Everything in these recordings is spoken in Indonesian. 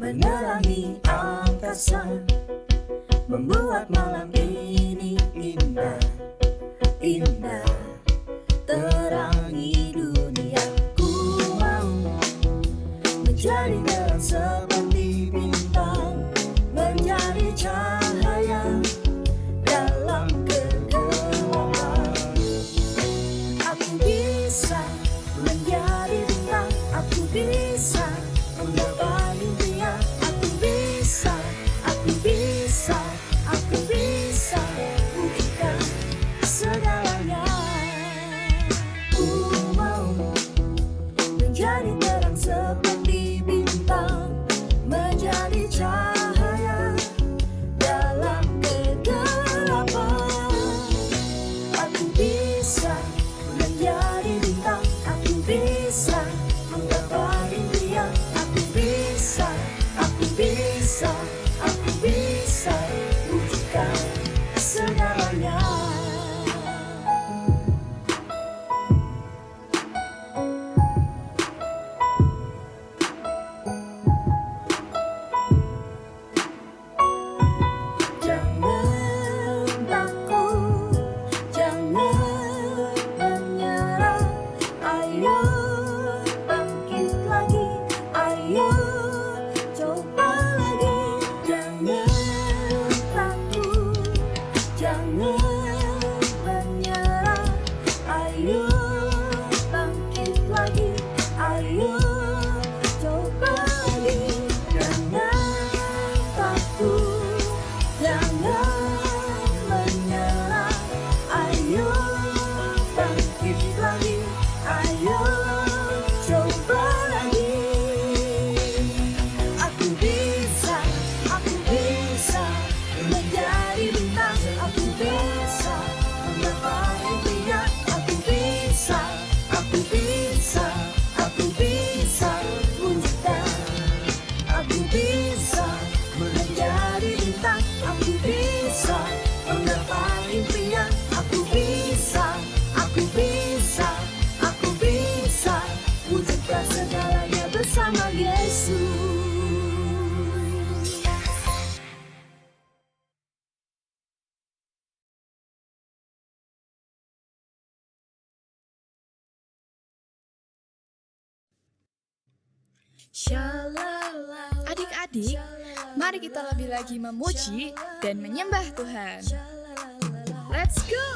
menerangi angkasa, membuat malam ini indah, indah, terangi dunia. Ku mau menjadi terang seperti bintang, menjadi cahaya dalam kegelapan. Aku bisa menjadi bintang, aku bisa menggapai impian, aku bisa, aku bisa, aku bisa wujudkan segalanya. Ku mau menjadi terang seperti bintang, menjadi cahaya dalam kegelapan. Aku bisa menjadi bintang, aku bisa menggapai impian, aku bisa, aku bisa, aku bisa wujudkan segalanya. Jangan takut, jangan menyerah. Ayo bangkit lagi, ayo coba lagi. Jangan takut, jangan menyerah. Ayo bangkit lagi, ayo coba lagi. Jangan takut, jangan menyerah. Ayo bangkit lagi, ayo coba lagi. Aku bisa menjadi bintang, aku bisa menggapai impian, aku bisa, aku bisa, aku bisa wujudkan. Aku bisa menjadi bintang, aku bisa menggapai impian, aku bisa, aku bisa, aku bisa wujudkan segalanya bersama Yesus. Adik-adik, mari kita lebih lagi memuji dan menyembah Tuhan. Let's go!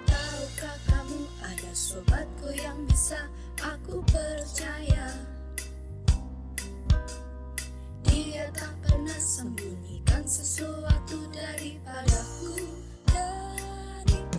Tahukah kamu ada sobatku yang bisa aku percaya? Dia tak pernah sembunyikan sesuatu daripadaku, dariku.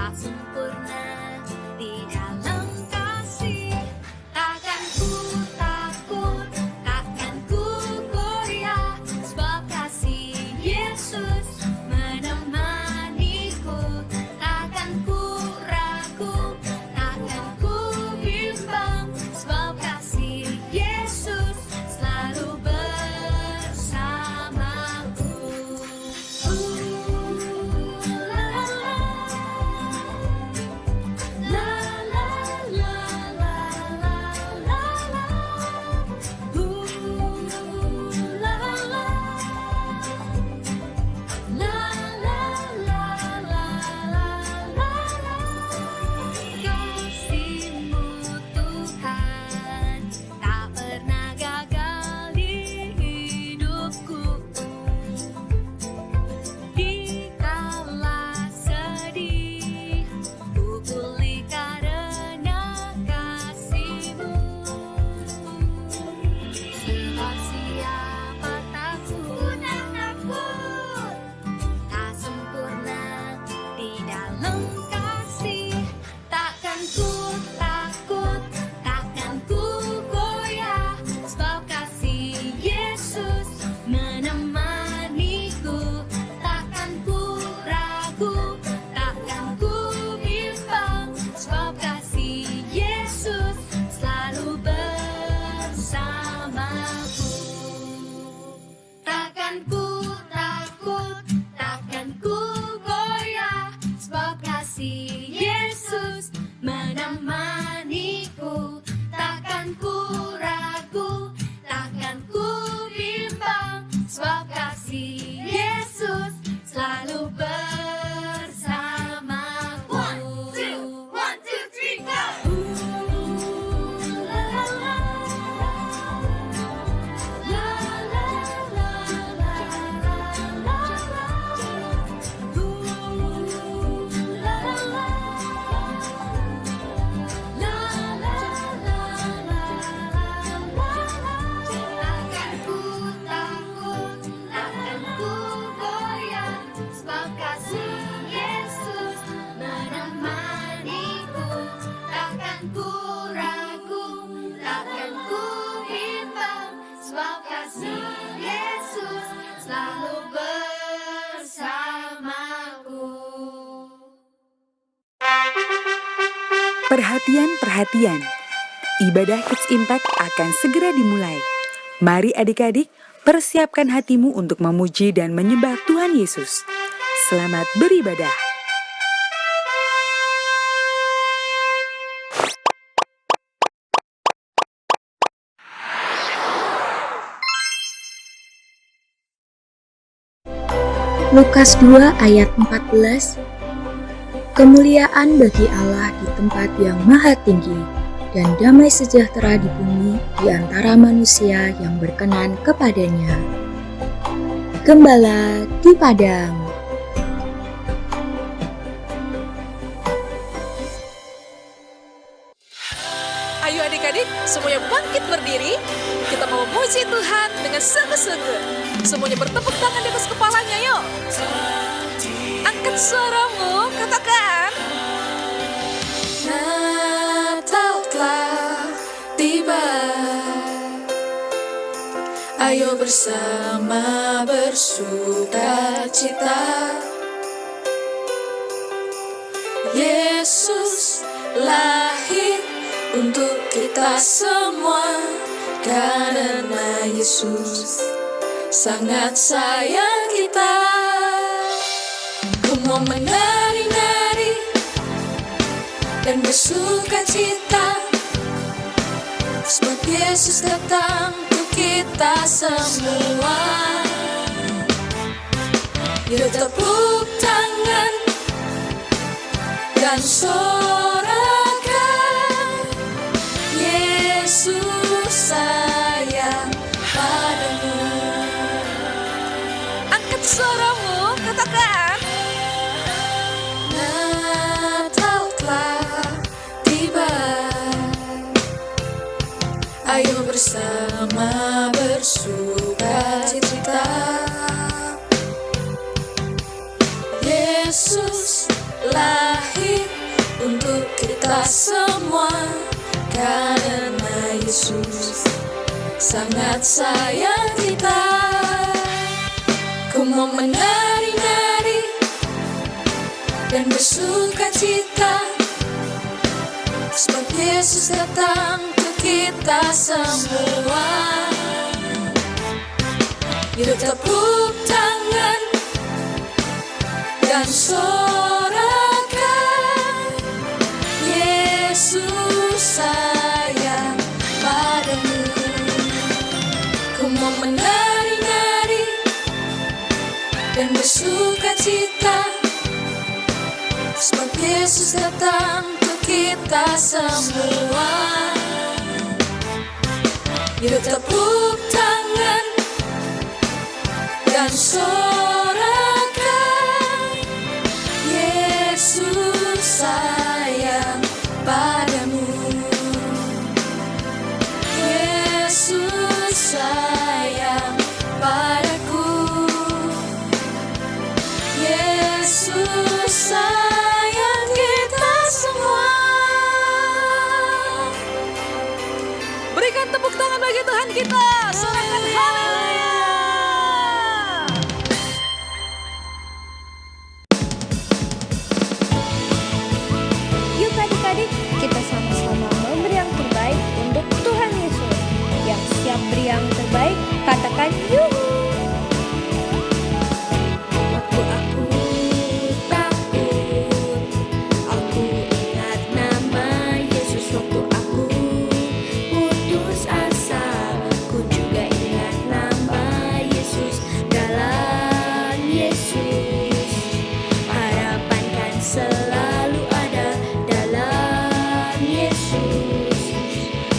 tak sempurna di dalam kasih. Takkan ku takut, takkan ku goyah, sebab kasih Yesus menemaniku. Takkan ku ragu, takkan ku bimbang, sebab kasih Yesus selalu bersamaku. La la la la la la la. La la la. La la la la la la. Kasih-Mu Tuhan tak pernah gagal di hidupku. Dikala sedih, ku pulih karena kasih-Mu. Sebab siapa takut, tak sempurna di dalam kasih. Takkan ku takut, takkan ku goyah, sebab kasih Yesus menemaniku. Takkan ku ragu, takkan ku bimbang, sebab kasih Yesus selalu bersamaku. Takkan ku takut, takkan ku goyah, sebab kasih Yesus menemaniku. Takkan ku ragu, takkan ku bimbang, sebab kasih Yesus selalu bersamaku. One, two, three, go! La la la. La la la la la la la. La la la. La la la la la la. Takkan ku takut, takkan ku goyah, sebab kasih Yesus menemaniku. Takkan ku ragu, takkan ku bimbang, sebab kasih Yesus selalu bersamaku. Perhatian, perhatian. Ibadah Kids Impact akan segera dimulai. Mari adik-adik, persiapkan hatimu untuk memuji dan menyembah Tuhan Yesus. Selamat beribadah. Lukas 2 ayat 14. Kemuliaan bagi Allah di tempat yang maha tinggi, dan damai sejahtera di bumi di antara manusia yang berkenan kepadanya. Gembala di padang. Ayo adik-adik, semuanya bangkit berdiri. Kita mau memuji Tuhan dengan sungguh-sungguh. Semuanya bertepuk tangan di atas kepalanya, yuk. Angkat suaramu, katakan. Natal telah tiba. Ayo bersama bersuka cita. Yesus lahir untuk kita semua, karena Yesus sangat sayang kita. Ku mau menari-nari dan bersuka cita, sebab Yesus datang untuk kita semua. Yuk tepuk tangan dan sorakan, Yesus sayang padamu. Angkat suaramu, katakan. Natal telah tiba. Ayo bersama bersuka cita. Yesus lahir untuk kita semua. Karena Yesus sangat sayang kita. Ku mau menari-nari dan bersuka cita, sebab Yesus datang untuk kita semua. Yuk tepuk tangan dan sorakan, Yesus sayang padamu. Ku mau menari-nari dan bersuka cita, sebab Yesus datang untuk kita semua. Yuk tepuk tangan dan sorakan, Yesus sayang padamu. Yesus sayang padaku. Yesus sayang kita semua. Berikan tepuk tangan bagi Tuhan kita. Sorakan haleluya. Yuk adik-adik, kita sama-sama memberi yang terbaik untuk Tuhan Yesus. Yang siap beri yang terbaik, katakan yuhu. Waktu aku takut, aku ingat nama Yesus. Waktu aku putus asa, ku juga ingat nama Yesus. Dalam Yesus, harapan kan selalu ada. Dalam Yesus,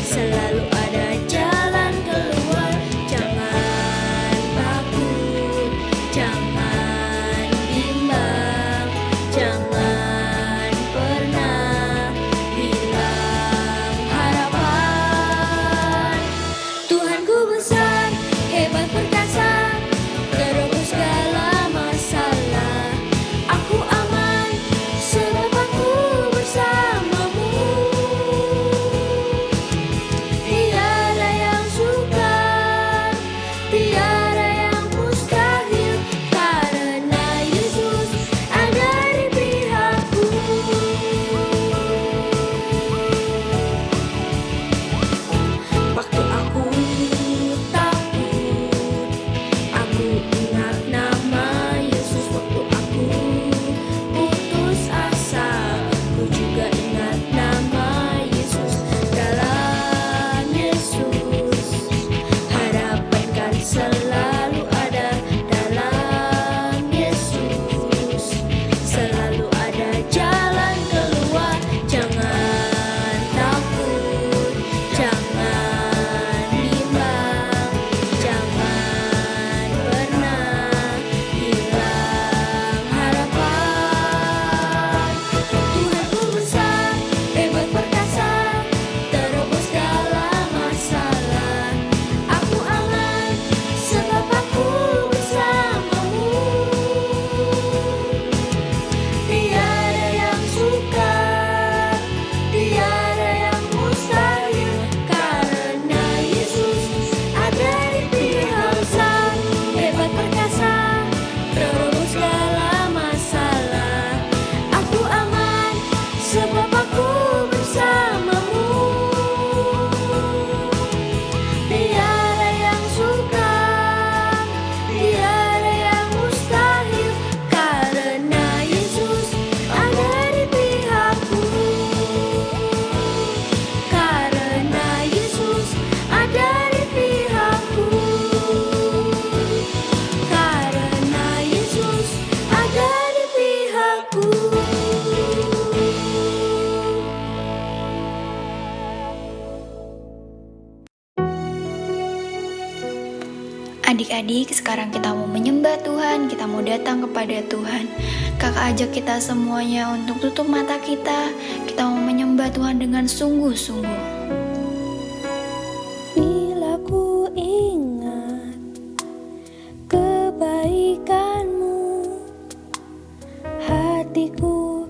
selalu ada jalan keluar. Jangan takut, jangan bimbang, jangan pernah hilang harapan. Tuhanku besar, hebat perkasa, terobos segala masalah. Aku aman, sebab aku bersamamu. Tiada yang sukar, tiada yang mustahil, karena Yesus ada di pihakku. Waktu aku takut, aku ingat nama Yesus. Waktu aku putus asa, ku juga ingat nama Yesus. Dalam Yesus, harapan kan selalu ada. Dalam Yesus, selalu ada jalan keluar. Jangan takut, jangan bimbang, jangan pernah hilang harapan. Tuhanku besar, hebat perkasa, terobos segala masalah. Aku aman, sebab aku bersamamu. Tiada yang sukar, tiada yang mustahil, karena Yesus ada di pihak sang hebat perkasa, terobos segala masalah. Aku aman, sebab aku bersamamu. Tiada yang sukar, tiada yang mustahil, karena Yesus ada di pihakku. Karena Yesus ada di pihakku. Karena Yesus ada di pihakku. Adik-adik, sekarang kita mau menyembah Tuhan, kita mau datang kepada Tuhan. Kakak ajak kita semuanya untuk tutup mata kita mau menyembah Tuhan dengan sungguh-sungguh. Bila ku ingat kebaikan-Mu, hatiku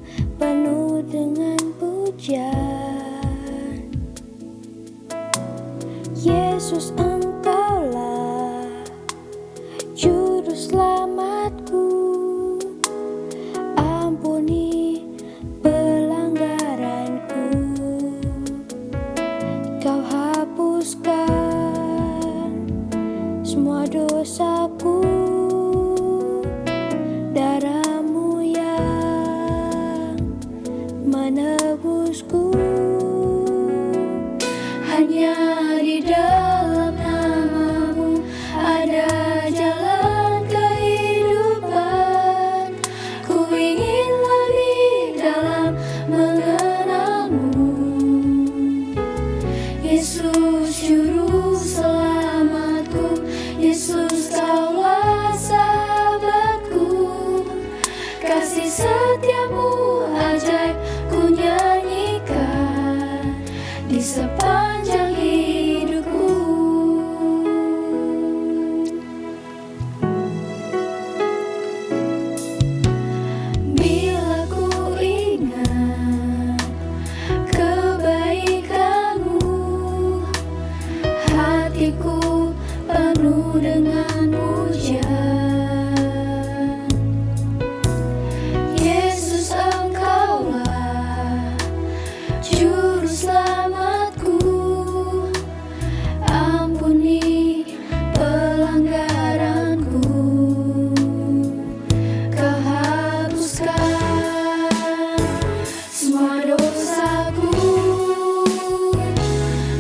menebusku. Hanya di dalam nama-Mu ada jalan kehidupan. Ku ingin lebih dalam mengenal-Mu. Yesus juru selamatku, Yesus Kaulah sahabatku. Kasih setiamu ajaib ku nyanyikan di sepanjang hidupku. Bila ku ingat kebaikan-Mu, hatiku penuh dengan pujian. Yesus, Engkaulah juru selamatku. Ampuni pelanggaranku, Kau hapuskan semua dosaku.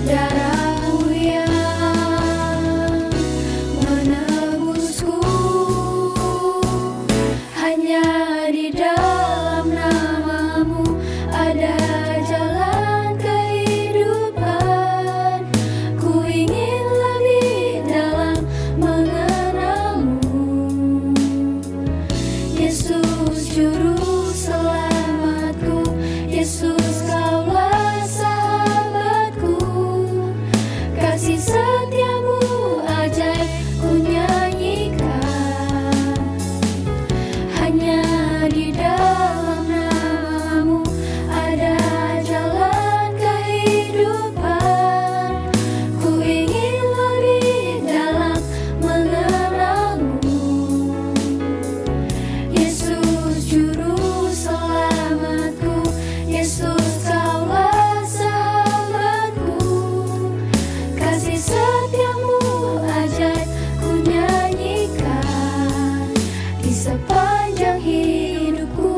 Darah-Mu yang menebusku. Hanya di dalam nama-Mu ada jalan kehidupan. Ku ingin lebih dalam mengenal-Mu. Yesus juru selamatku, Yesus Kaulah sahabatku. Kasih setiamu ajaib ku nyanyikan. Hanya di dalam nama-Mu ada jalan kehidupan. Ku ingin lebih dalam mengenal-Mu. Yesus juru selamatku, Yesus Kaulah sahabatku. Kasih setiamu ajaib ku nyanyikan di sepanjang hidupku.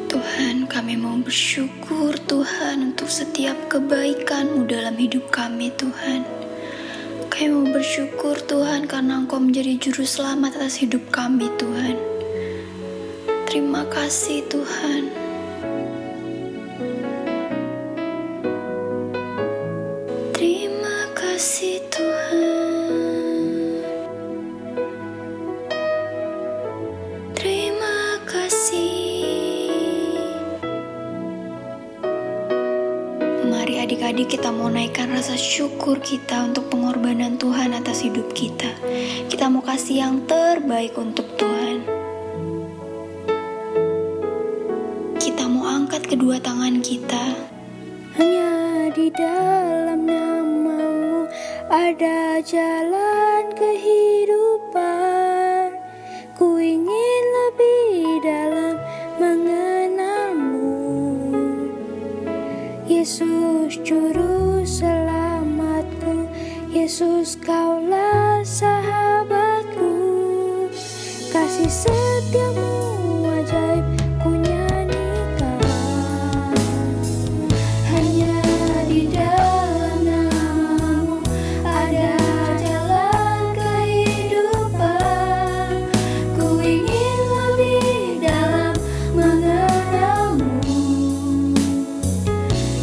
Tuhan, kami mau bersyukur Tuhan untuk setiap kebaikan-Mu dalam hidup kami Tuhan. Kami mau bersyukur Tuhan karena Engkau menjadi juru selamat atas hidup kami Tuhan. Terima kasih Tuhan. Terima kasih Tuhan. Terima kasih. Mari adik-adik kita mau naikkan rasa syukur kita untuk pengorbanan Tuhan atas hidup kita. Kita mau kasih yang terbaik untuk Tuhan. Kita mau angkat kedua tangan kita. Hanya di dalam nama-Mu ada jalan kehidupan. Ku ingin lebih dalam mengenal-Mu. Yesus juru selamatku, Yesus Kaulah sahabatku. Kasih setiamu ajaib ku nyanyikan. Hanya di dalam nama-Mu ada jalan kehidupan. Ku ingin lebih dalam mengenal-Mu.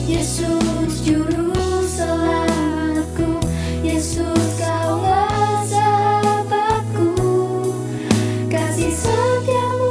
Yesus juru selamatku, Yesus Kaulah sahabatku. Kasih setiamu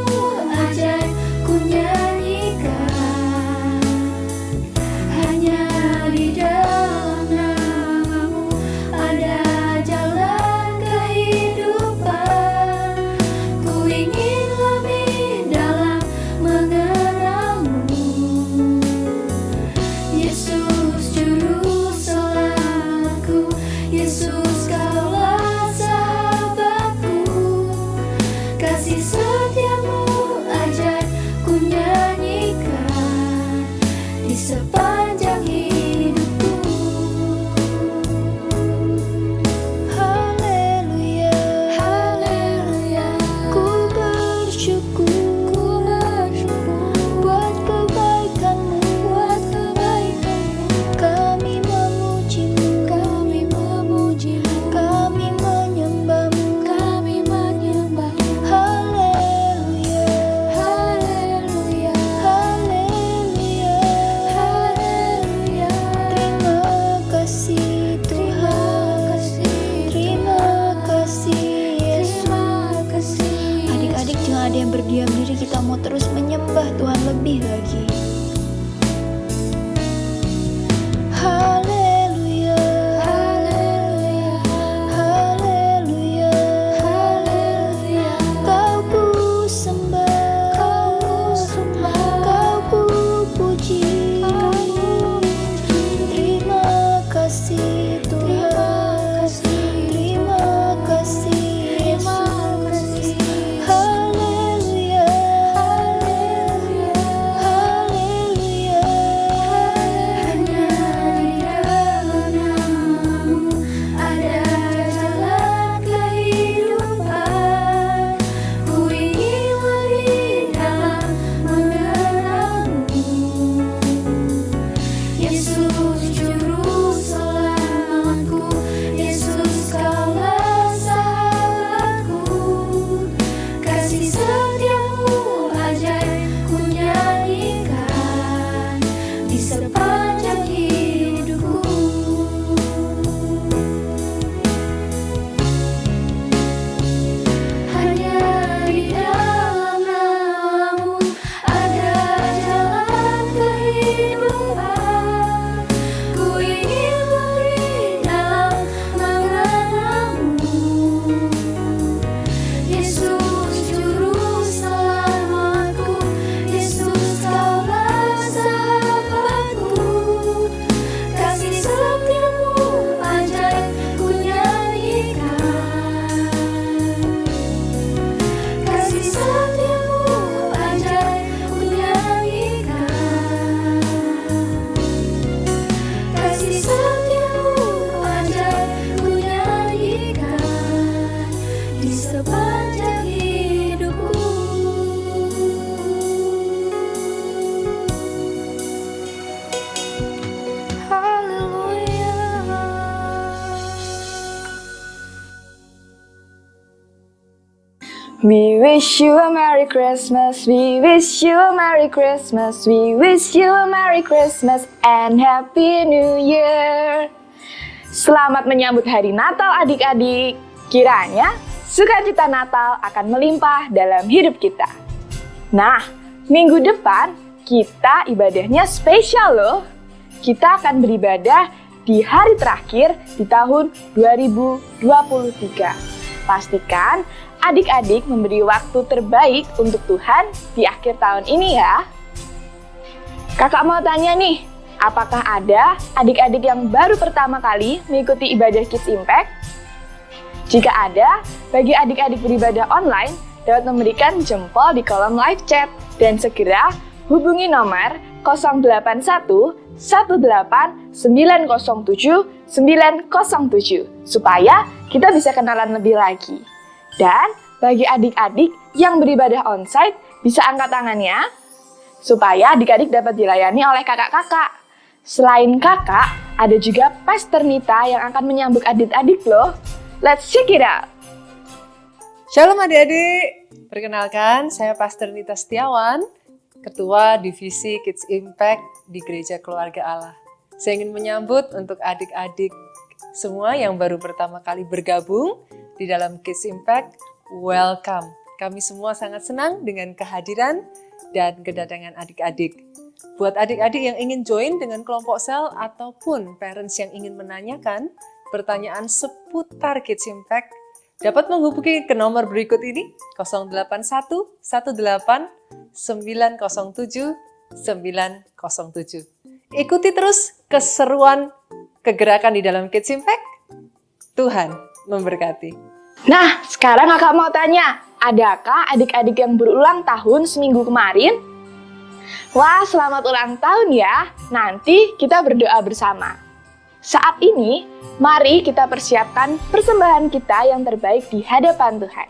We wish you a Merry Christmas, we wish you a Merry Christmas, we wish you a Merry Christmas and Happy New Year. Selamat menyambut hari Natal adik-adik. Kiranya sukacita Natal akan melimpah dalam hidup kita. Nah, minggu depan kita ibadahnya spesial loh. Kita akan beribadah di hari terakhir di tahun 2023. Pastikan adik-adik memberi waktu terbaik untuk Tuhan di akhir tahun ini ya. Kakak mau tanya nih, apakah ada adik-adik yang baru pertama kali mengikuti ibadah Kids Impact? Jika ada, bagi adik-adik beribadah online dapat memberikan jempol di kolom live chat dan segera hubungi nomor 081 18 907 907 supaya kita bisa kenalan lebih lagi. Dan bagi adik-adik yang beribadah onsite, bisa angkat tangannya supaya adik-adik dapat dilayani oleh kakak-kakak. Selain kakak, ada juga Pastor Nita yang akan menyambut adik-adik loh. Let's check it out! Shalom adik-adik, perkenalkan saya Pastor Nita Setiawan, Ketua Divisi Kids Impact di Gereja Keluarga Allah. Saya ingin menyambut untuk adik-adik semua yang baru pertama kali bergabung di dalam Kids Impact, welcome. Kami semua sangat senang dengan kehadiran dan kedatangan adik-adik. Buat adik-adik yang ingin join dengan kelompok sel ataupun parents yang ingin menanyakan pertanyaan seputar Kids Impact, dapat menghubungi ke nomor berikut ini, 081 18 907 907. Ikuti terus keseruan kegerakan di dalam Kids Impact. Tuhan memberkati. Nah, sekarang kakak mau tanya, adakah adik-adik yang berulang tahun seminggu kemarin? Wah, selamat ulang tahun ya. Nanti kita berdoa bersama. Saat ini, mari kita persiapkan persembahan kita yang terbaik di hadapan Tuhan.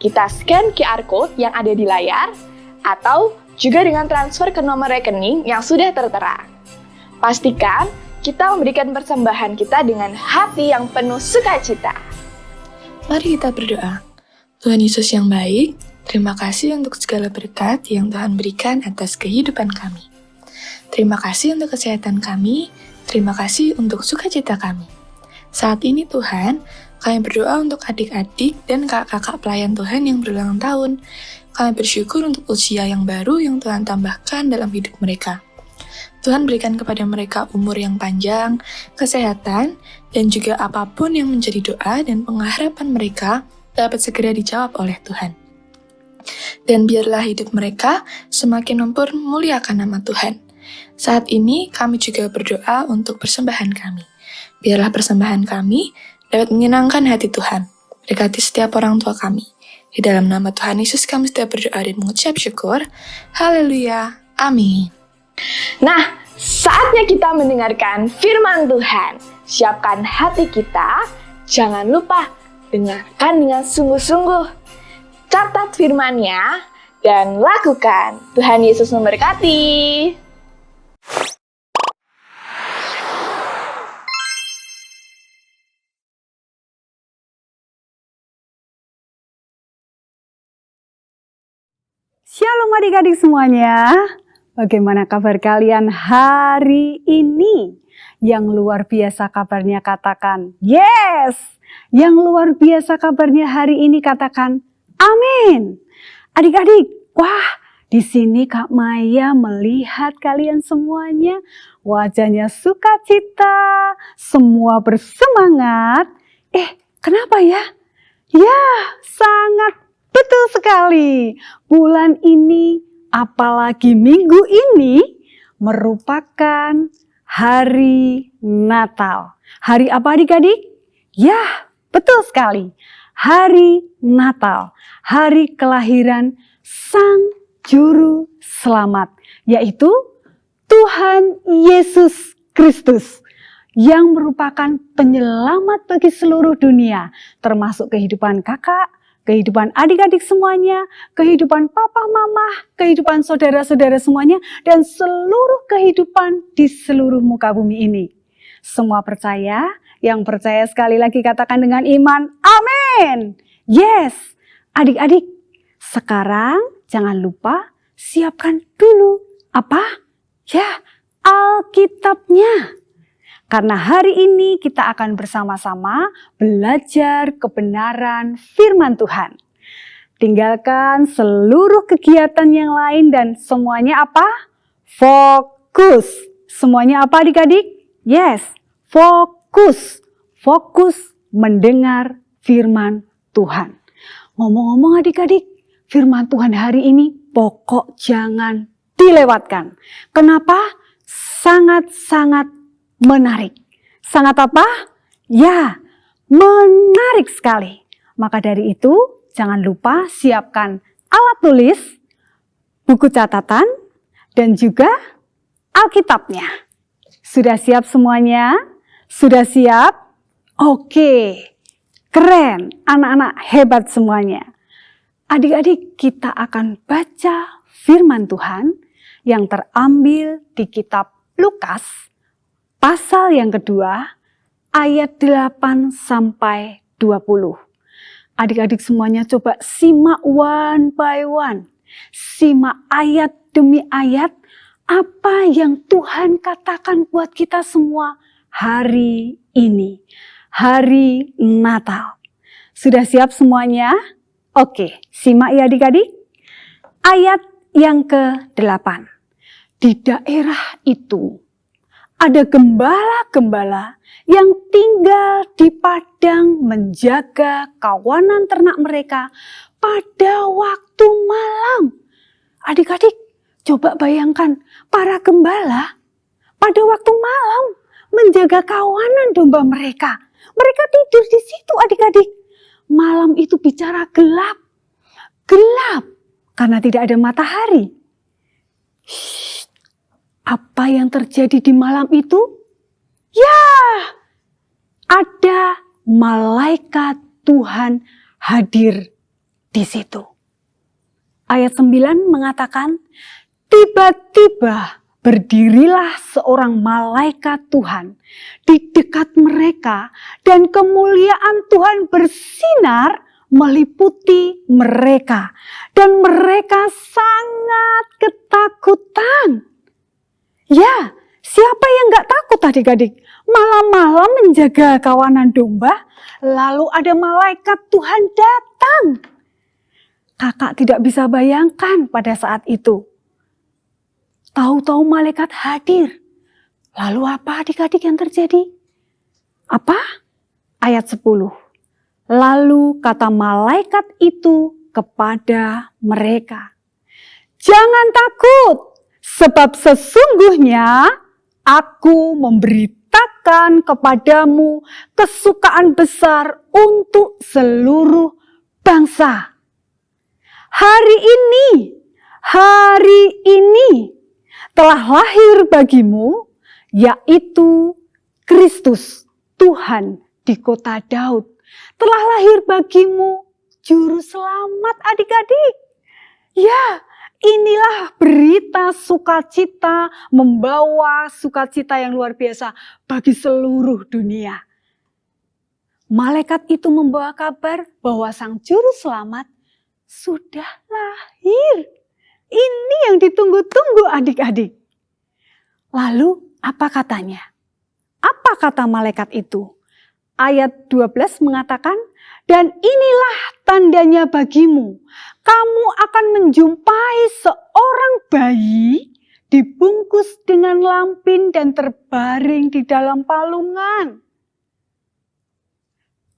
Kita scan QR Code yang ada di layar, atau juga dengan transfer ke nomor rekening yang sudah tertera. Pastikan kita memberikan persembahan kita dengan hati yang penuh sukacita. Mari kita berdoa. Tuhan Yesus yang baik, terima kasih untuk segala berkat yang Tuhan berikan atas kehidupan kami. Terima kasih untuk kesehatan kami, terima kasih untuk sukacita kami. Saat ini Tuhan, kami berdoa untuk adik-adik dan kakak-kakak pelayan Tuhan yang berulang tahun. Kami bersyukur untuk usia yang baru yang Tuhan tambahkan dalam hidup mereka. Tuhan berikan kepada mereka umur yang panjang, kesehatan, dan juga apapun yang menjadi doa dan pengharapan mereka dapat segera dijawab oleh Tuhan. Dan biarlah hidup mereka semakin mempermuliakan nama Tuhan. Saat ini kami juga berdoa untuk persembahan kami. Biarlah persembahan kami dapat menyenangkan hati Tuhan. Berkati setiap orang tua kami. Di dalam nama Tuhan Yesus kami sudah berdoa dan mengucap syukur. Haleluya. Amin. Nah, saatnya kita mendengarkan firman Tuhan. Siapkan hati kita, jangan lupa dengarkan dengan sungguh-sungguh. Catat firman-Nya dan lakukan. Tuhan Yesus memberkati. Shalom adik-adik semuanya. Bagaimana kabar kalian hari ini? Yang luar biasa kabarnya katakan yes. Yang luar biasa kabarnya hari ini katakan amin. Adik-adik, wah, di sini Kak Maya melihat kalian semuanya wajahnya sukacita, semua bersemangat. Kenapa ya? Ya, sangat betul sekali. Bulan ini, apalagi minggu ini, merupakan hari Natal. Hari apa adik-adik? Ya, betul sekali. Hari Natal. Hari kelahiran Sang Juru Selamat. Yaitu Tuhan Yesus Kristus. Yang merupakan penyelamat bagi seluruh dunia. Termasuk kehidupan kakak, kehidupan adik-adik semuanya, kehidupan papa mama, kehidupan saudara-saudara semuanya, dan seluruh kehidupan di seluruh muka bumi ini. Semua percaya? Yang percaya sekali lagi katakan dengan iman, amin. Yes, adik-adik, Sekarang jangan lupa siapkan dulu apa? Ya, Alkitabnya. Karena hari ini kita akan bersama-sama belajar kebenaran firman Tuhan. Tinggalkan seluruh kegiatan yang lain dan semuanya apa? Fokus. Semuanya apa adik-adik? Yes, fokus. Fokus mendengar firman Tuhan. Ngomong-ngomong adik-adik, firman Tuhan hari ini pokok jangan dilewatkan. Kenapa? Sangat-sangat menarik. Sangat apa? Ya, menarik sekali. Maka dari itu, jangan lupa siapkan alat tulis, buku catatan, dan juga Alkitabnya. Sudah siap semuanya? Sudah siap? Oke, keren. Anak-anak hebat semuanya. Adik-adik, kita akan baca firman Tuhan yang terambil di kitab Lukas, pasal yang kedua, ayat 8 sampai 20. Adik-adik semuanya coba simak one by one. Simak ayat demi ayat apa yang Tuhan katakan buat kita semua hari ini. Hari Natal. Sudah siap semuanya? Oke, simak ya adik-adik. Ayat yang ke-8. Di daerah itu ada gembala-gembala yang tinggal di padang menjaga kawanan ternak mereka pada waktu malam. Adik-adik, coba bayangkan para gembala pada waktu malam menjaga kawanan domba mereka. Mereka tidur di situ adik-adik. Malam itu bicara gelap. Gelap karena tidak ada matahari. Apa yang terjadi di malam itu? Ya, ada malaikat Tuhan hadir di situ. Ayat 9 mengatakan, tiba-tiba berdirilah seorang malaikat Tuhan di dekat mereka dan kemuliaan Tuhan bersinar meliputi mereka. Dan mereka sangat ketakutan. Ya, siapa yang gak takut adik-adik? Malam-malam menjaga kawanan domba, lalu ada malaikat Tuhan datang. Kakak tidak bisa bayangkan pada saat itu. Tahu-tahu malaikat hadir. Lalu apa adik-adik yang terjadi? Apa? Ayat 10. Lalu kata malaikat itu kepada mereka, jangan takut. Sebab sesungguhnya aku memberitakan kepadamu kesukaan besar untuk seluruh bangsa. Hari ini telah lahir bagimu, yaitu Kristus Tuhan di kota Daud. Telah lahir bagimu juru selamat adik-adik. Ya, inilah berita sukacita, membawa sukacita yang luar biasa bagi seluruh dunia. Malaikat itu membawa kabar bahwa sang juru selamat sudah lahir. Ini yang ditunggu-tunggu adik-adik. Lalu apa katanya? Apa kata malaikat itu? Ayat 12 mengatakan, dan inilah tandanya bagimu. Kamu akan menjumpai seorang bayi dibungkus dengan lampin dan terbaring di dalam palungan.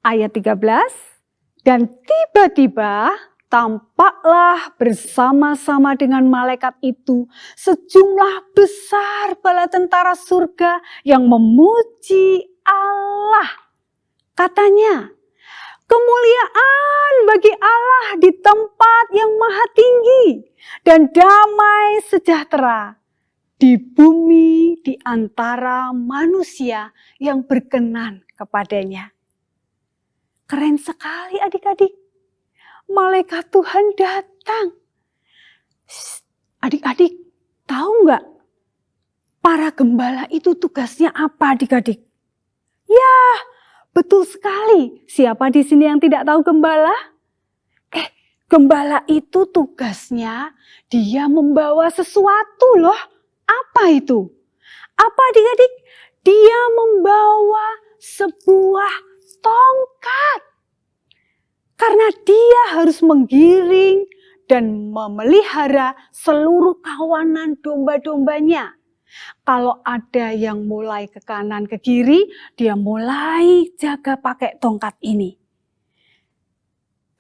Ayat 13, dan tiba-tiba tampaklah bersama-sama dengan malaikat itu sejumlah besar bala tentara surga yang memuji Allah. Katanya, kemuliaan bagi Allah di tempat yang maha tinggi dan damai sejahtera di bumi di antara manusia yang berkenan kepadanya. Keren sekali adik-adik. Malaikat Tuhan datang. Adik-adik, tahu nggak? Para gembala itu tugasnya apa adik-adik? Ya, betul sekali. Siapa di sini yang tidak tahu gembala? Gembala itu tugasnya dia membawa sesuatu loh. Apa itu? Apa adik-adik? Dia membawa sebuah tongkat. Karena dia harus menggiring dan memelihara seluruh kawanan domba-dombanya. Kalau ada yang mulai ke kanan ke kiri, dia mulai jaga pakai tongkat ini.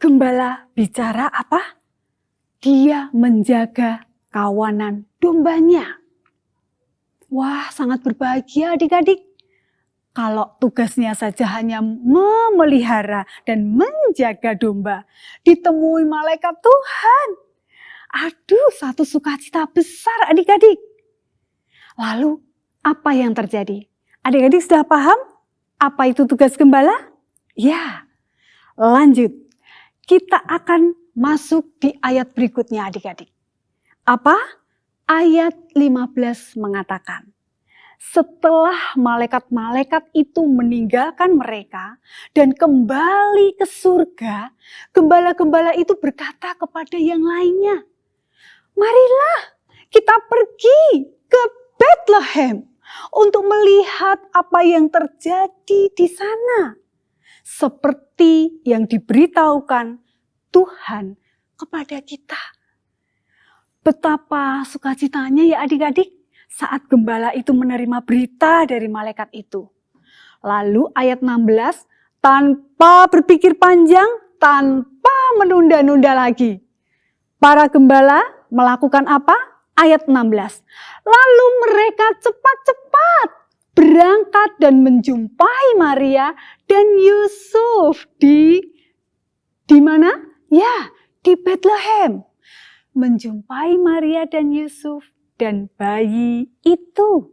Gembala bicara apa? Dia menjaga kawanan dombanya. Wah, sangat berbahagia adik-adik. Kalau tugasnya saja hanya memelihara dan menjaga domba, ditemui malaikat Tuhan. Aduh, satu sukacita besar adik-adik. Lalu, apa yang terjadi? Adik-adik sudah paham apa itu tugas gembala? Ya, lanjut. Kita akan masuk di ayat berikutnya adik-adik. Apa? Ayat 15 mengatakan, setelah malaikat-malaikat itu meninggalkan mereka dan kembali ke surga, gembala-gembala itu berkata kepada yang lainnya, marilah kita pergi ke Bethlehem untuk melihat apa yang terjadi di sana. Seperti yang diberitahukan Tuhan kepada kita. Betapa sukacitanya ya adik-adik saat gembala itu menerima berita dari malaikat itu. Lalu ayat 16, tanpa berpikir panjang, tanpa menunda-nunda lagi. Para gembala melakukan apa? Ayat 16. Lalu mereka cepat-cepat berangkat dan menjumpai Maria dan Yusuf di mana? Ya, di Bethlehem. Menjumpai Maria dan Yusuf dan bayi itu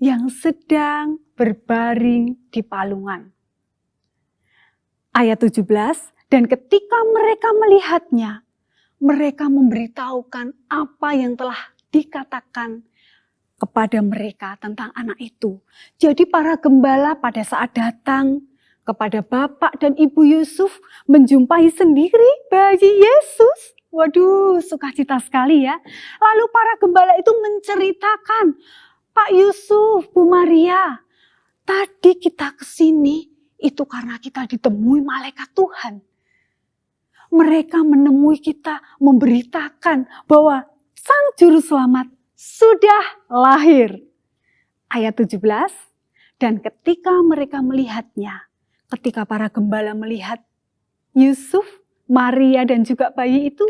yang sedang berbaring di palungan. Ayat 17, dan ketika mereka melihatnya, mereka memberitahukan apa yang telah dikatakan kepada mereka tentang anak itu. Jadi para gembala pada saat datang kepada bapak dan ibu Yusuf menjumpai sendiri bayi Yesus. Waduh, sukacita sekali ya. Lalu para gembala itu menceritakan, Pak Yusuf, Bu Maria, tadi kita ke sini itu karena kita ditemui malaikat Tuhan. Mereka menemui kita memberitakan bahwa Sang Juru Selamat sudah lahir. Ayat 17, dan ketika mereka melihatnya, ketika para gembala melihat Yusuf, Maria dan juga bayi itu,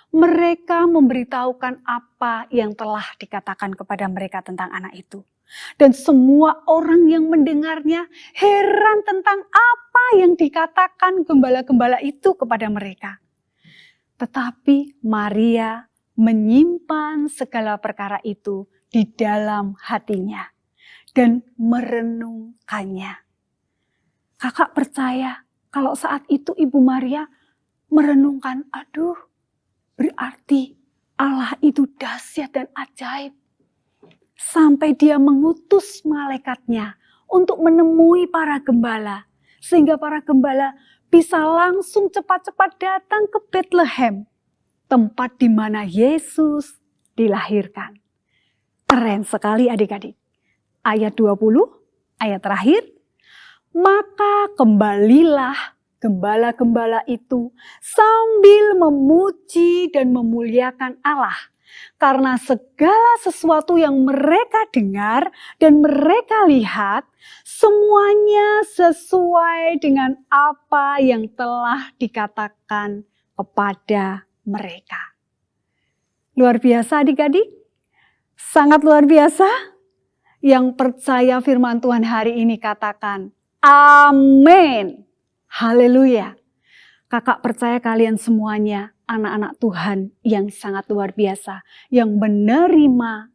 mereka memberitahukan apa yang telah dikatakan kepada mereka tentang anak itu. Dan semua orang yang mendengarnya heran tentang apa yang dikatakan gembala-gembala itu kepada mereka. Tetapi Maria menyimpan segala perkara itu di dalam hatinya dan merenungkannya. Kakak percaya kalau saat itu Ibu Maria merenungkan, aduh, berarti Allah itu dahsyat dan ajaib. Sampai dia mengutus malaikatnya untuk menemui para gembala. Sehingga para gembala bisa langsung cepat-cepat datang ke Bethlehem. Tempat di mana Yesus dilahirkan. Keren sekali adik-adik. Ayat 20, ayat terakhir. Maka kembalilah gembala-gembala itu sambil memuji dan memuliakan Allah. Karena segala sesuatu yang mereka dengar dan mereka lihat, semuanya sesuai dengan apa yang telah dikatakan kepada mereka. Luar biasa adik-adik, sangat luar biasa. Yang percaya firman Tuhan hari ini katakan, amin. Haleluya. Kakak percaya kalian semuanya anak-anak Tuhan yang sangat luar biasa, yang menerima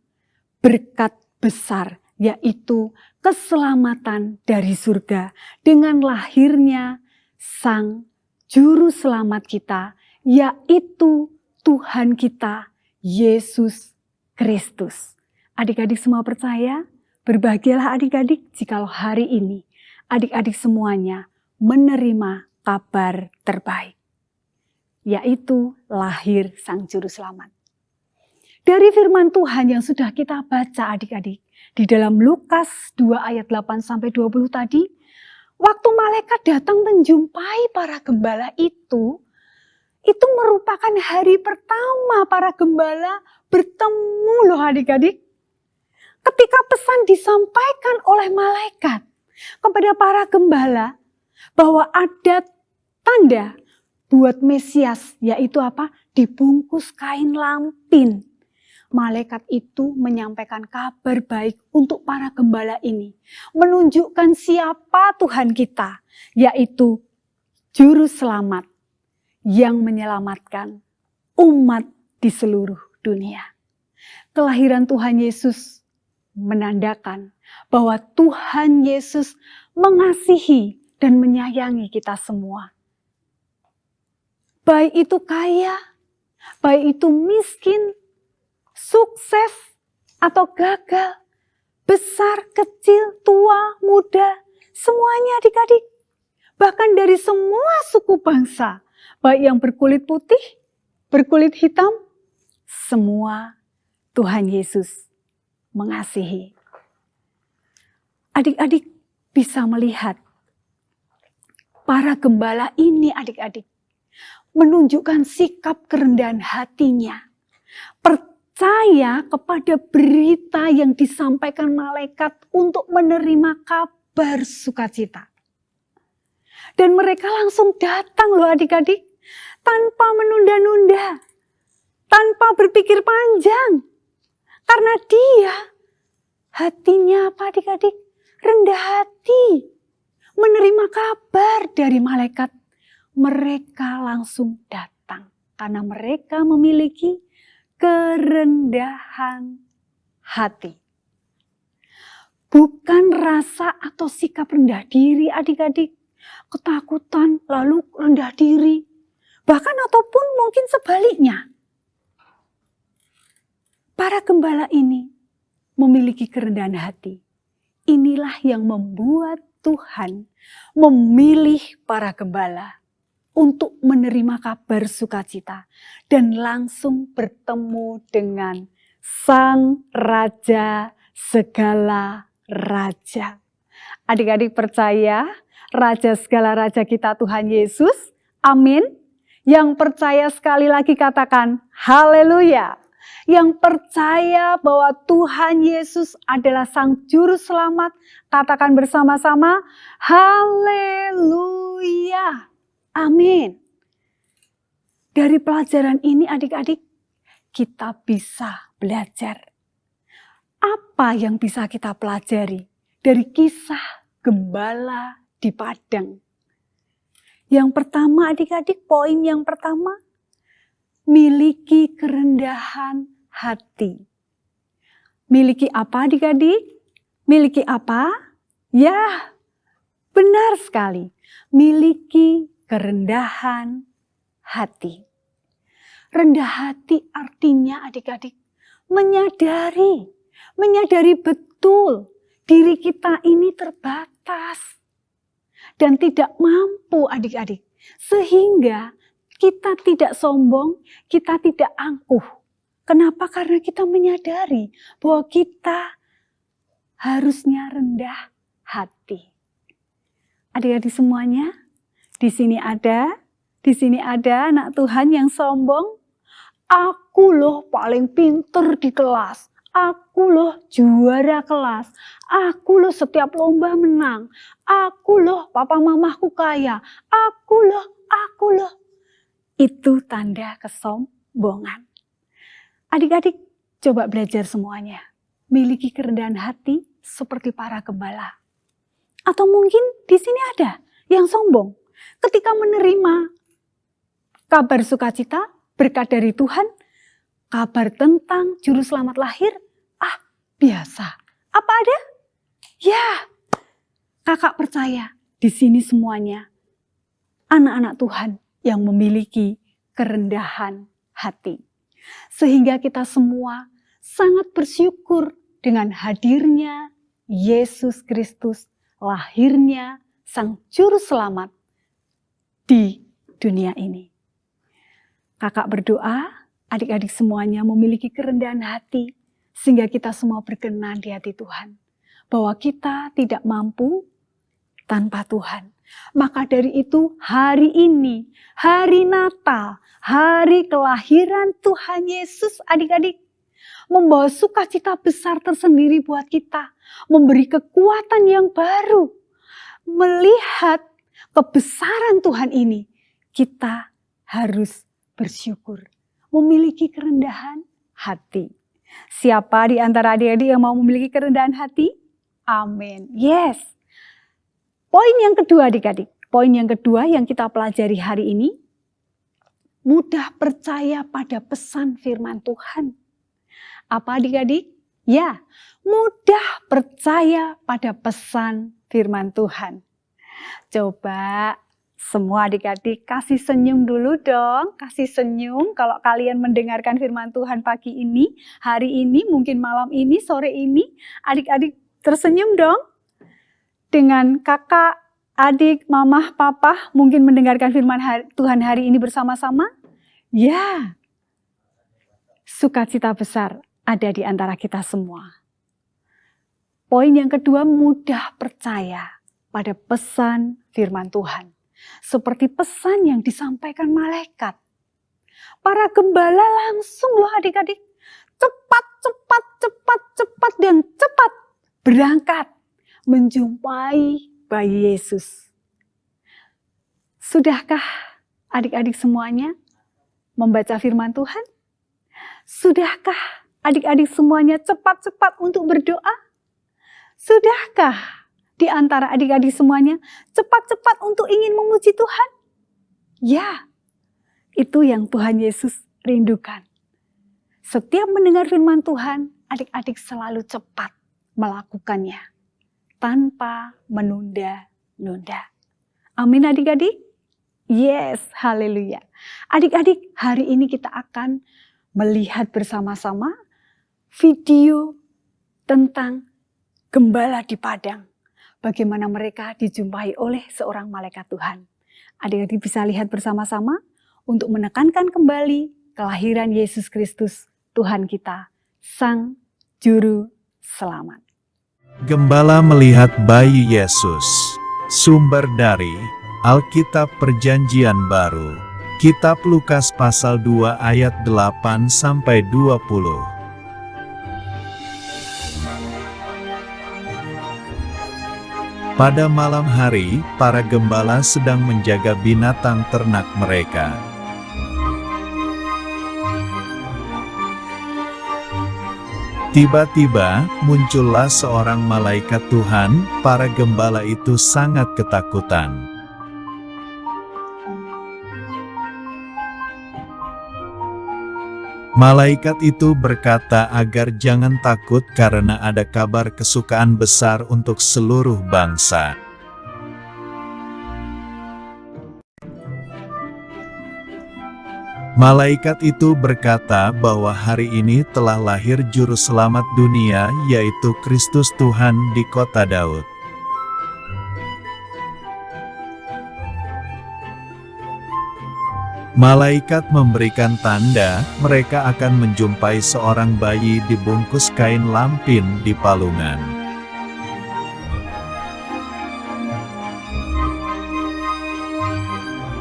berkat besar, yaitu keselamatan dari surga dengan lahirnya Sang Juru Selamat kita, yaitu Tuhan kita, Yesus Kristus. Adik-adik semua percaya, berbahagialah adik-adik jikalau hari ini adik-adik semuanya menerima kabar terbaik. yaitu lahir Sang Juru Selamat. Dari firman Tuhan yang sudah kita baca adik-adik, di dalam Lukas 2 ayat 8-20 tadi, waktu malaikat datang menjumpai para gembala itu merupakan hari pertama para gembala bertemu loh adik-adik. Ketika pesan disampaikan oleh malaikat kepada para gembala bahwa ada tanda buat Mesias, yaitu apa? Dibungkus kain lampin. Malaikat itu menyampaikan kabar baik untuk para gembala ini. Menunjukkan siapa Tuhan kita, yaitu Juru Selamat yang menyelamatkan umat di seluruh dunia. Kelahiran Tuhan Yesus menandakan bahwa Tuhan Yesus mengasihi dan menyayangi kita semua. Baik itu kaya, baik itu miskin, sukses atau gagal, besar, kecil, tua, muda, semuanya adik-adik. Bahkan dari semua suku bangsa, baik yang berkulit putih, berkulit hitam, semua Tuhan Yesus mengasihi. Adik-adik bisa melihat para gembala ini adik-adik menunjukkan sikap kerendahan hatinya. Percaya kepada berita yang disampaikan malaikat untuk menerima kabar sukacita. Dan mereka langsung datang loh adik-adik, tanpa menunda-nunda, tanpa berpikir panjang. Karena dia hatinya apa adik-adik? Rendah hati. Menerima kabar dari malaikat. Mereka langsung datang. Karena mereka memiliki kerendahan hati. Bukan rasa atau sikap rendah diri adik-adik. Ketakutan lalu rendah diri. Bahkan ataupun mungkin sebaliknya. Para gembala ini memiliki kerendahan hati. Inilah yang membuat Tuhan memilih para gembala untuk menerima kabar sukacita dan langsung bertemu dengan Sang Raja segala raja. Adik-adik percaya Raja segala raja kita Tuhan Yesus? Amin. Yang percaya sekali lagi katakan haleluya. Yang percaya bahwa Tuhan Yesus adalah Sang Juru Selamat, katakan bersama-sama, haleluya, amin. Dari pelajaran ini adik-adik, kita bisa belajar. Apa yang bisa kita pelajari dari kisah gembala di padang? Yang pertama adik-adik, poin yang pertama, miliki kerendahan hati. Miliki apa adik-adik? Miliki apa? Ya, benar sekali. Miliki kerendahan hati. Rendah hati artinya adik-adik menyadari betul diri kita ini terbatas dan tidak mampu adik-adik. Sehingga kita tidak sombong, kita tidak angkuh. Kenapa? Karena kita menyadari bahwa kita harusnya rendah hati. Adik-adik semuanya, di sini ada anak Tuhan yang sombong. Aku loh paling pinter di kelas. Aku loh juara kelas. Aku loh setiap lomba menang. Aku loh papa mamaku kaya. Aku loh. Itu tanda kesombongan. Adik-adik, coba belajar semuanya. Miliki kerendahan hati seperti para gembala. Atau mungkin di sini ada yang sombong. Ketika menerima kabar sukacita, berkat dari Tuhan, kabar tentang Juru Selamat lahir, biasa. Apa ada? Ya, kakak percaya di sini semuanya anak-anak Tuhan yang memiliki kerendahan hati. Sehingga kita semua sangat bersyukur dengan hadirnya Yesus Kristus, lahirnya Sang Juru Selamat di dunia ini. Kakak berdoa, adik-adik semuanya memiliki kerendahan hati, sehingga kita semua berkenan di hati Tuhan. Bahwa kita tidak mampu tanpa Tuhan. Maka dari itu hari ini, hari Natal, hari kelahiran Tuhan Yesus, adik-adik, membawa sukacita besar tersendiri buat kita. Memberi kekuatan yang baru. Melihat kebesaran Tuhan ini, kita harus bersyukur. Memiliki kerendahan hati. Siapa di antara adik-adik yang mau memiliki kerendahan hati? Amin. Yes. Poin yang kedua adik-adik. Poin yang kedua yang kita pelajari hari ini. Mudah percaya pada pesan firman Tuhan. Apa adik-adik? Ya, mudah percaya pada pesan firman Tuhan. Coba semua adik-adik kasih senyum dulu dong. Kasih senyum kalau kalian mendengarkan firman Tuhan pagi ini, hari ini, mungkin malam ini, sore ini. Adik-adik tersenyum dong. Dengan kakak, adik, mamah, papa mungkin mendengarkan firman Tuhan hari ini bersama-sama. Ya, sukacita besar ada di antara kita semua. Poin yang kedua, mudah percaya pada pesan firman Tuhan. Seperti pesan yang disampaikan malaikat. Para gembala langsung loh adik-adik. Cepat dan cepat berangkat menjumpai bayi Yesus. Sudahkah adik-adik semuanya membaca firman Tuhan? Sudahkah adik-adik semuanya cepat-cepat untuk berdoa? Sudahkah di antara adik-adik semuanya cepat-cepat untuk ingin memuji Tuhan? Ya, itu yang Tuhan Yesus rindukan. Setiap mendengar firman Tuhan, adik-adik selalu cepat melakukannya tanpa menunda-nunda. Amin adik-adik? Yes, haleluya. Adik-adik, hari ini kita akan melihat bersama-sama video tentang gembala di padang. Bagaimana mereka dijumpai oleh seorang malaikat Tuhan. Adik-adik bisa lihat bersama-sama untuk menekankan kembali kelahiran Yesus Kristus, Tuhan kita, Sang Juru Selamat. Gembala melihat bayi Yesus. Sumber dari Alkitab Perjanjian Baru. Kitab Lukas pasal 2 ayat 8-20. Pada malam hari, para gembala sedang menjaga binatang ternak mereka. Tiba-tiba, muncullah seorang malaikat Tuhan. Para gembala itu sangat ketakutan. Malaikat itu berkata agar jangan takut karena ada kabar kesukaan besar untuk seluruh bangsa. Malaikat itu berkata bahwa hari ini telah lahir Juru Selamat dunia, yaitu Kristus Tuhan di kota Daud. Malaikat memberikan tanda, mereka akan menjumpai seorang bayi dibungkus kain lampin di palungan.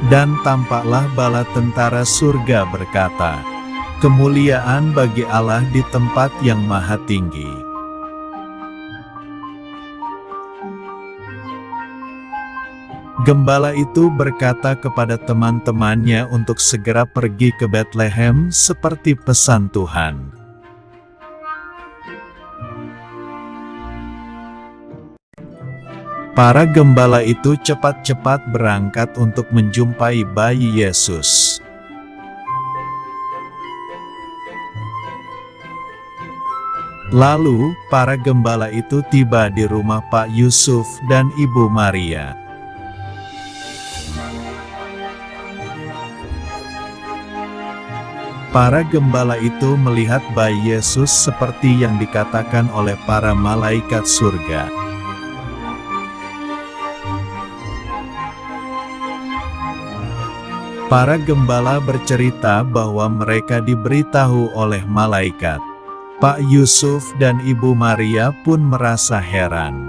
Dan tampaklah bala tentara surga berkata, "Kemuliaan bagi Allah di tempat yang maha tinggi." Gembala itu berkata kepada teman-temannya untuk segera pergi ke Betlehem seperti pesan Tuhan. Para gembala itu cepat-cepat berangkat untuk menjumpai bayi Yesus. Lalu, para gembala itu tiba di rumah Pak Yusuf dan Ibu Maria. Para gembala itu melihat bayi Yesus seperti yang dikatakan oleh para malaikat surga. Para gembala bercerita bahwa mereka diberitahu oleh malaikat. Pak Yusuf dan Ibu Maria pun merasa heran.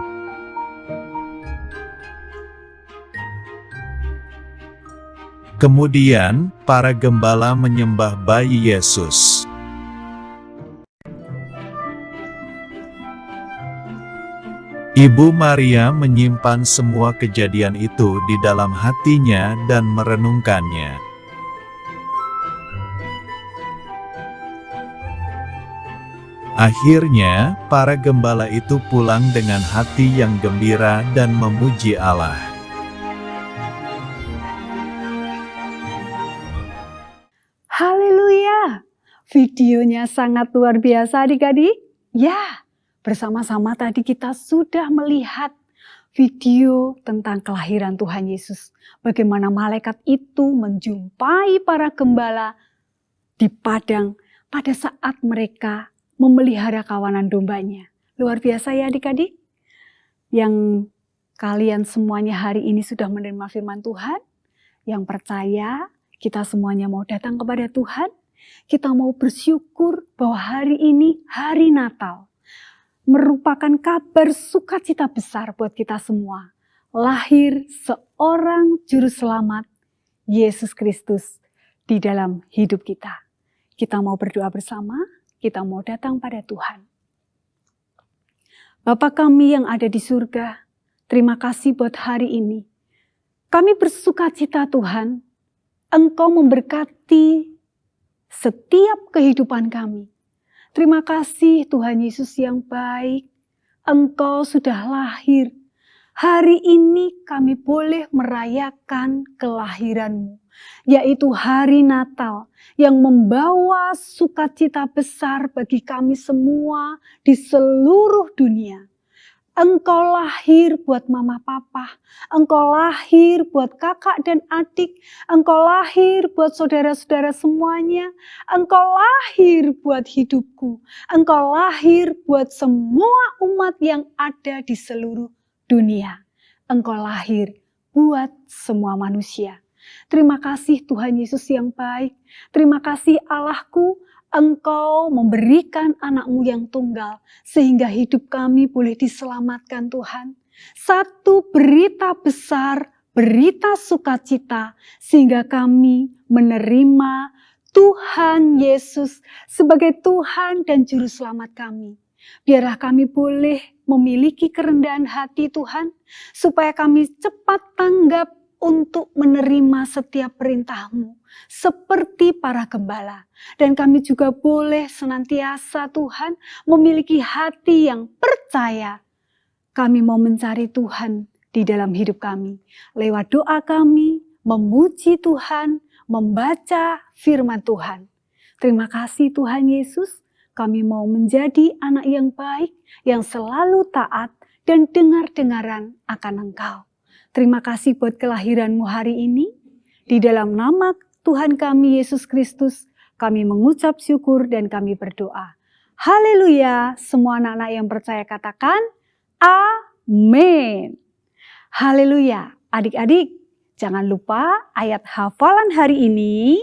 Kemudian, para gembala menyembah bayi Yesus. Ibu Maria menyimpan semua kejadian itu di dalam hatinya dan merenungkannya. Akhirnya, para gembala itu pulang dengan hati yang gembira dan memuji Allah. Haleluya! Videonya sangat luar biasa adik-adik. Ya, bersama-sama tadi kita sudah melihat video tentang kelahiran Tuhan Yesus. Bagaimana malaikat itu menjumpai para gembala di padang pada saat mereka memelihara kawanan dombanya. Luar biasa ya adik-adik. Yang kalian semuanya hari ini sudah menerima firman Tuhan. Yang percaya kita semuanya mau datang kepada Tuhan. Kita mau bersyukur bahwa hari ini hari Natal. Merupakan kabar sukacita besar buat kita semua. Lahir seorang juru selamat, Yesus Kristus, di dalam hidup kita. Kita mau berdoa bersama. Kita mau datang pada Tuhan. Bapa kami yang ada di surga, terima kasih buat hari ini. Kami bersukacita Tuhan, Engkau memberkati setiap kehidupan kami. Terima kasih Tuhan Yesus yang baik, Engkau sudah lahir. Hari ini kami boleh merayakan kelahiran-Mu, yaitu hari Natal yang membawa sukacita besar bagi kami semua di seluruh dunia. Engkau lahir buat mama papa, Engkau lahir buat kakak dan adik, Engkau lahir buat saudara-saudara semuanya, Engkau lahir buat hidupku, Engkau lahir buat semua umat yang ada di seluruh dunia. Engkau lahir buat semua manusia. Terima kasih Tuhan Yesus yang baik. Terima kasih Allahku, Engkau memberikan anak-Mu yang tunggal, sehingga hidup kami boleh diselamatkan Tuhan. Satu berita besar, berita sukacita, sehingga kami menerima Tuhan Yesus sebagai Tuhan dan Juru Selamat kami. Biarlah kami boleh memiliki kerendahan hati Tuhan, supaya kami cepat tanggap untuk menerima setiap perintah-Mu, seperti para gembala. Dan kami juga boleh senantiasa Tuhan memiliki hati yang percaya. Kami mau mencari Tuhan di dalam hidup kami. Lewat doa kami, memuji Tuhan, membaca firman Tuhan. Terima kasih Tuhan Yesus, kami mau menjadi anak yang baik, yang selalu taat dan dengar-dengaran akan Engkau. Terima kasih buat kelahiran-Mu hari ini. Di dalam nama Tuhan kami Yesus Kristus, kami mengucap syukur dan kami berdoa. Haleluya, semua anak-anak yang percaya katakan, amin. Haleluya, adik-adik, jangan lupa ayat hafalan hari ini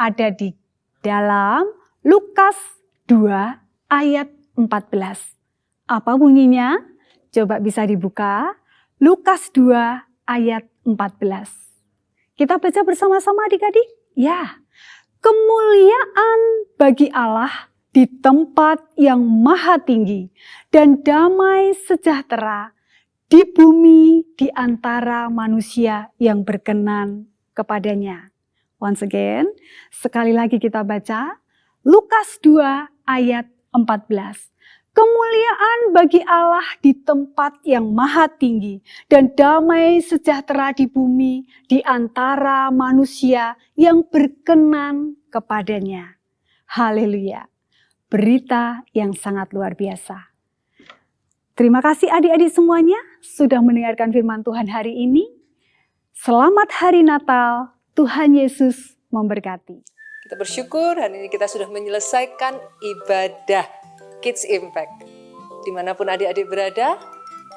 ada di dalam Lukas 2 ayat 14. Apa bunyinya? Coba bisa dibuka. Lukas 2 ayat 14. Kita baca bersama-sama adik-adik. Ya, kemuliaan bagi Allah di tempat yang maha tinggi dan damai sejahtera di bumi di antara manusia yang berkenan kepadanya. Once again, sekali lagi kita baca Lukas 2 ayat 14. Kemuliaan bagi Allah di tempat yang maha tinggi dan damai sejahtera di bumi di antara manusia yang berkenan kepadanya. Haleluya. Berita yang sangat luar biasa. Terima kasih adik-adik semuanya sudah mendengarkan firman Tuhan hari ini. Selamat hari Natal, Tuhan Yesus memberkati. Kita bersyukur hari ini kita sudah menyelesaikan ibadah Kids Impact. Dimanapun adik-adik berada,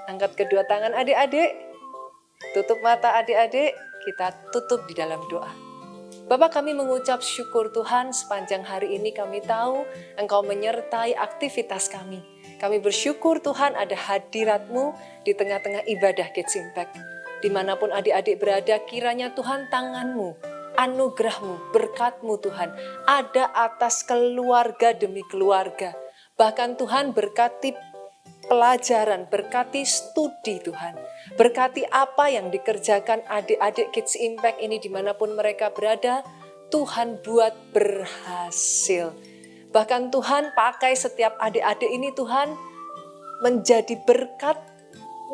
angkat kedua tangan adik-adik, tutup mata adik-adik, kita tutup di dalam doa. Bapak, kami mengucap syukur Tuhan, sepanjang hari ini kami tahu Engkau menyertai aktivitas kami. Kami bersyukur Tuhan ada hadirat-Mu di tengah-tengah ibadah Kids Impact. Dimanapun adik-adik berada, kiranya Tuhan tangan-Mu, anugerah-Mu, berkat-Mu Tuhan, ada atas keluarga demi keluarga. Bahkan Tuhan berkati pelajaran, berkati studi Tuhan. Berkati apa yang dikerjakan adik-adik Kids Impact ini dimanapun mereka berada, Tuhan buat berhasil. Bahkan Tuhan pakai setiap adik-adik ini Tuhan menjadi berkat,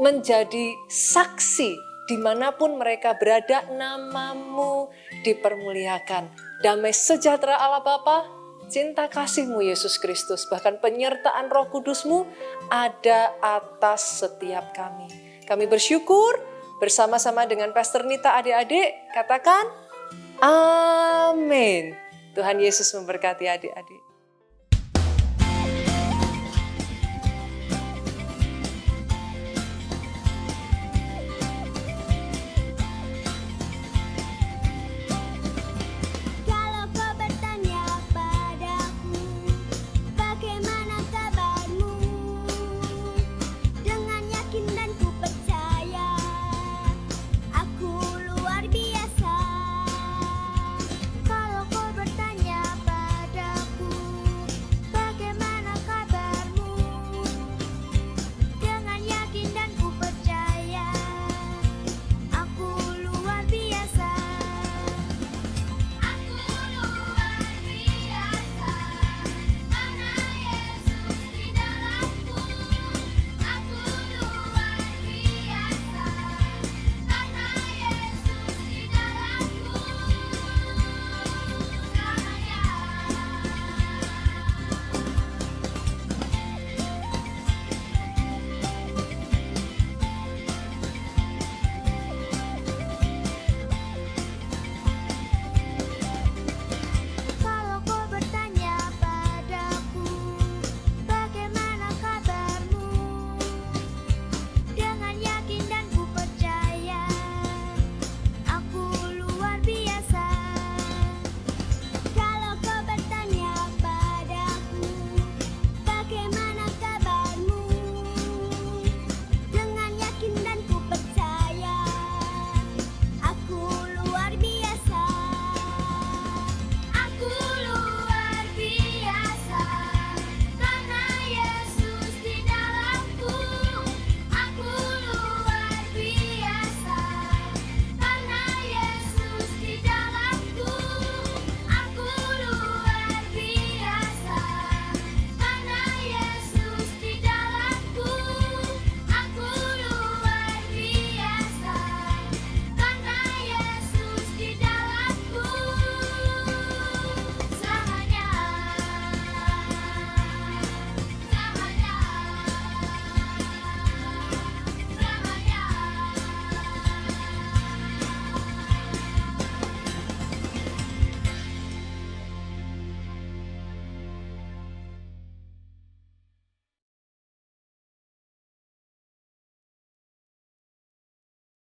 menjadi saksi dimanapun mereka berada, nama-Mu dipermuliakan. Damai sejahtera Allah Bapa, cinta kasih-Mu Yesus Kristus, bahkan penyertaan Roh Kudus-Mu ada atas setiap kami. Kami bersyukur bersama-sama dengan Pastor Nita adik-adik, katakan amin. Tuhan Yesus memberkati adik-adik.